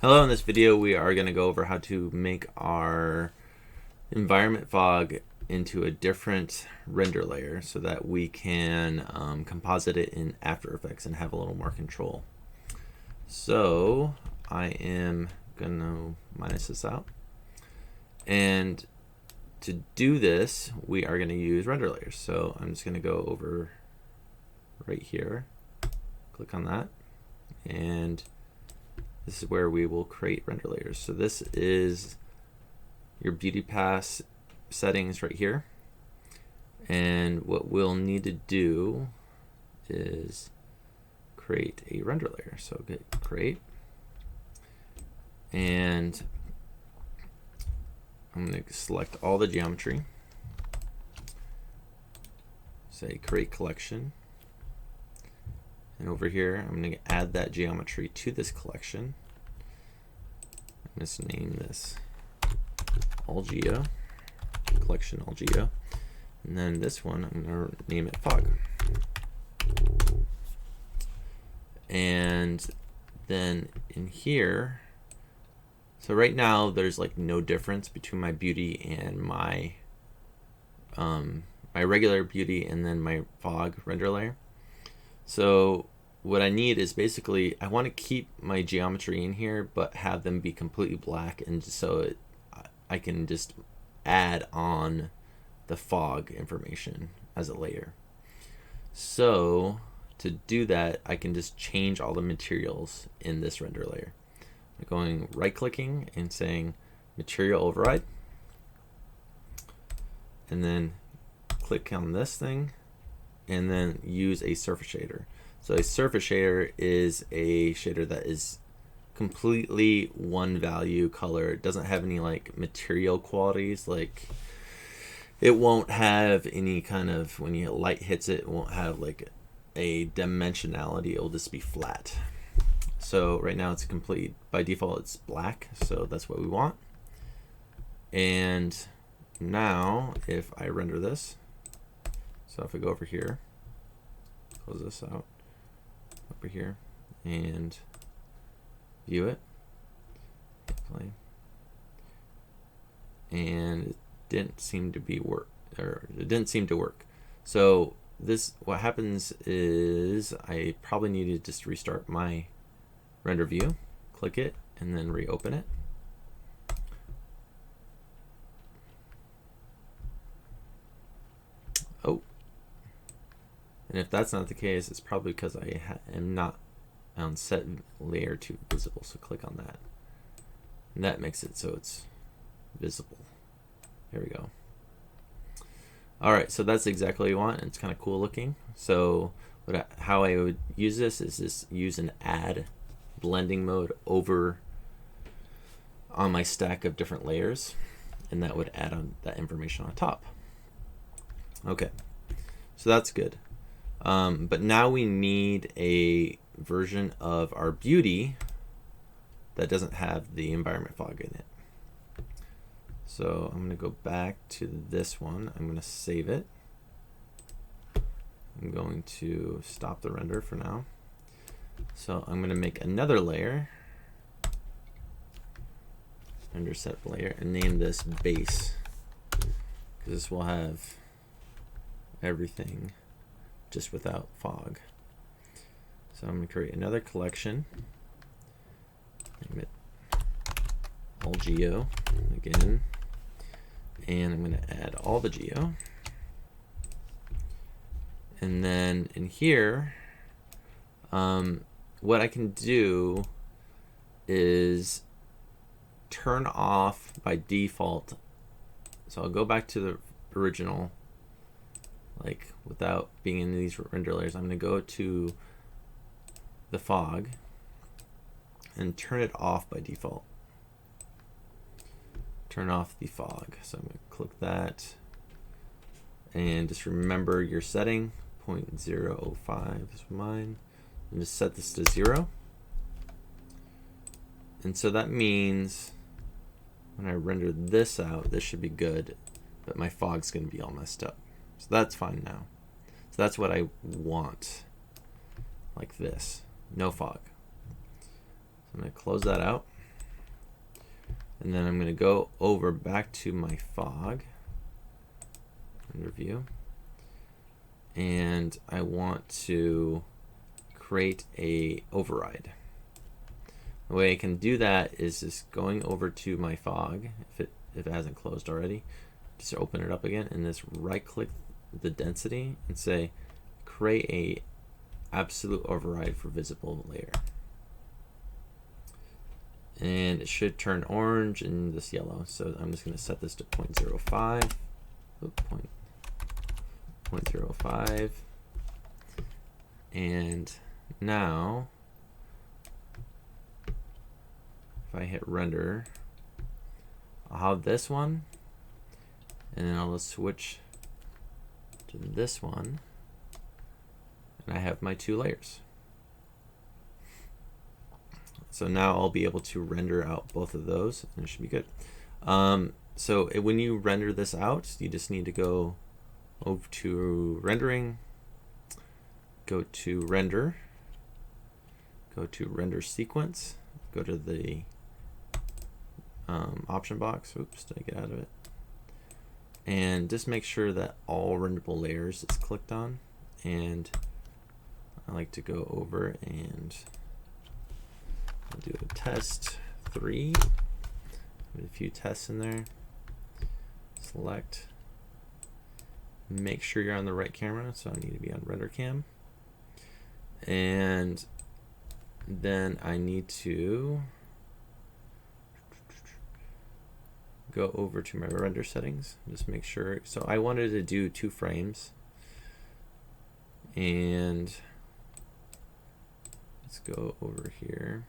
Hello, in this video we are going to go over how to make our environment fog into a different render layer so that we can composite it in After Effects and have a little more control. So I am going to minus this out. And to do this, we are going to use render layers. So I'm just going to go over right here, click on that, and this is where we will create render layers. So this is your beauty pass settings right here. And what we'll need to do is create a render layer. So get create. And I'm going to select all the geometry. Say create collection. And over here, I'm going to add that geometry to this collection. I'm going to name this AllGeo, collection AllGeo. And then this one, I'm going to name it Fog. And then in here, so right now there's like no difference between my beauty and my my regular beauty and then my fog render layer. So what I need is basically, I want to keep my geometry in here, but have them be completely black, and so I can just add on the fog information as a layer. So to do that, I can just change all the materials in this render layer. I'm going right-clicking and saying Material Override, and then click on this thing, and then use a surface shader. So a surface shader is a shader that is completely one value color. It doesn't have any like material qualities, like it won't have any kind of, when you light hits it, it won't have like a dimensionality. It will just be flat. So right now it's complete, by default it's black, so that's what we want. And now if I render this, so if I go over here, close this out, over here, and view it, play, and it didn't seem to be it didn't seem to work. So this, what happens is I probably need to just restart my render view, click it, and then reopen it. Oh. And if that's not the case, it's probably because I am not on set layer to visible. So click on that. And that makes it so it's visible. There we go. All right, so that's exactly what you want. It's kind of cool looking. So how I would use this is just use an add blending mode over on my stack of different layers, and that would add on that information on top. Okay, so that's good. But now we need a version of our beauty that doesn't have the environment fog in it. So I'm going to go back to this one. I'm going to save it. I'm going to stop the render for now. So I'm going to make another layer, render set layer, and name this base, because this will have everything just without fog. So I'm going to create another collection, name it AllGeo again, and I'm going to add all the geo. And then in here, what I can do is turn off by default. So I'll go back to the original, like without being in these render layers. I'm going to go to the fog and turn it off by default. Turn off the fog. So I'm going to click that, and just remember your setting, 0.005 is mine, and just set this to 0. And so that means when I render this out, this should be good, but my fog's going to be all messed up. So that's fine now. So that's what I want, like this, no fog. So I'm going to close that out. And then I'm going to go over back to my fog under view, and I want to create a override. The way I can do that is just going over to my fog, if it hasn't closed already, just open it up again and just right click the density and say create a absolute override for visible layer. And it should turn orange and this yellow. So I'm just going to set this to 0.05. Oops, 0.05. And now if I hit render, I'll have this one, and then I'll switch to this one, and I have my two layers. So now I'll be able to render out both of those, and it should be good. So when you render this out, you just need to go over to rendering, go to render, go to render sequence, go to the option box. Oops, did I get out of it? And just make sure that all renderable layers is clicked on. And I like to go over and I'll do a test 3. Put a few tests in there. Select. Make sure you're on the right camera, so I need to be on render cam. And then I need to go over to my render settings, just make sure. So I wanted to do 2 frames, and let's go over here.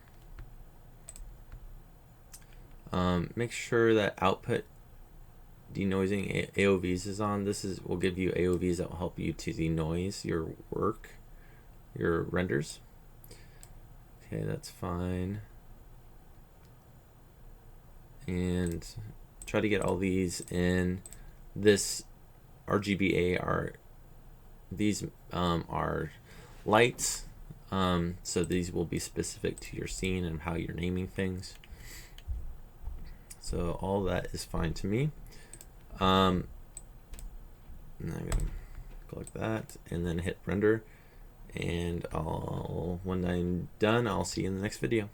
Make sure that output denoising AOVs is on. This will give you AOVs that will help you to denoise your work, your renders. Okay, that's fine. And try to get all these in. This RGBA these are lights, so these will be specific to your scene and how you're naming things. So all that is fine to me. And I'm gonna click that and then hit render, and when I'm done, I'll see you in the next video.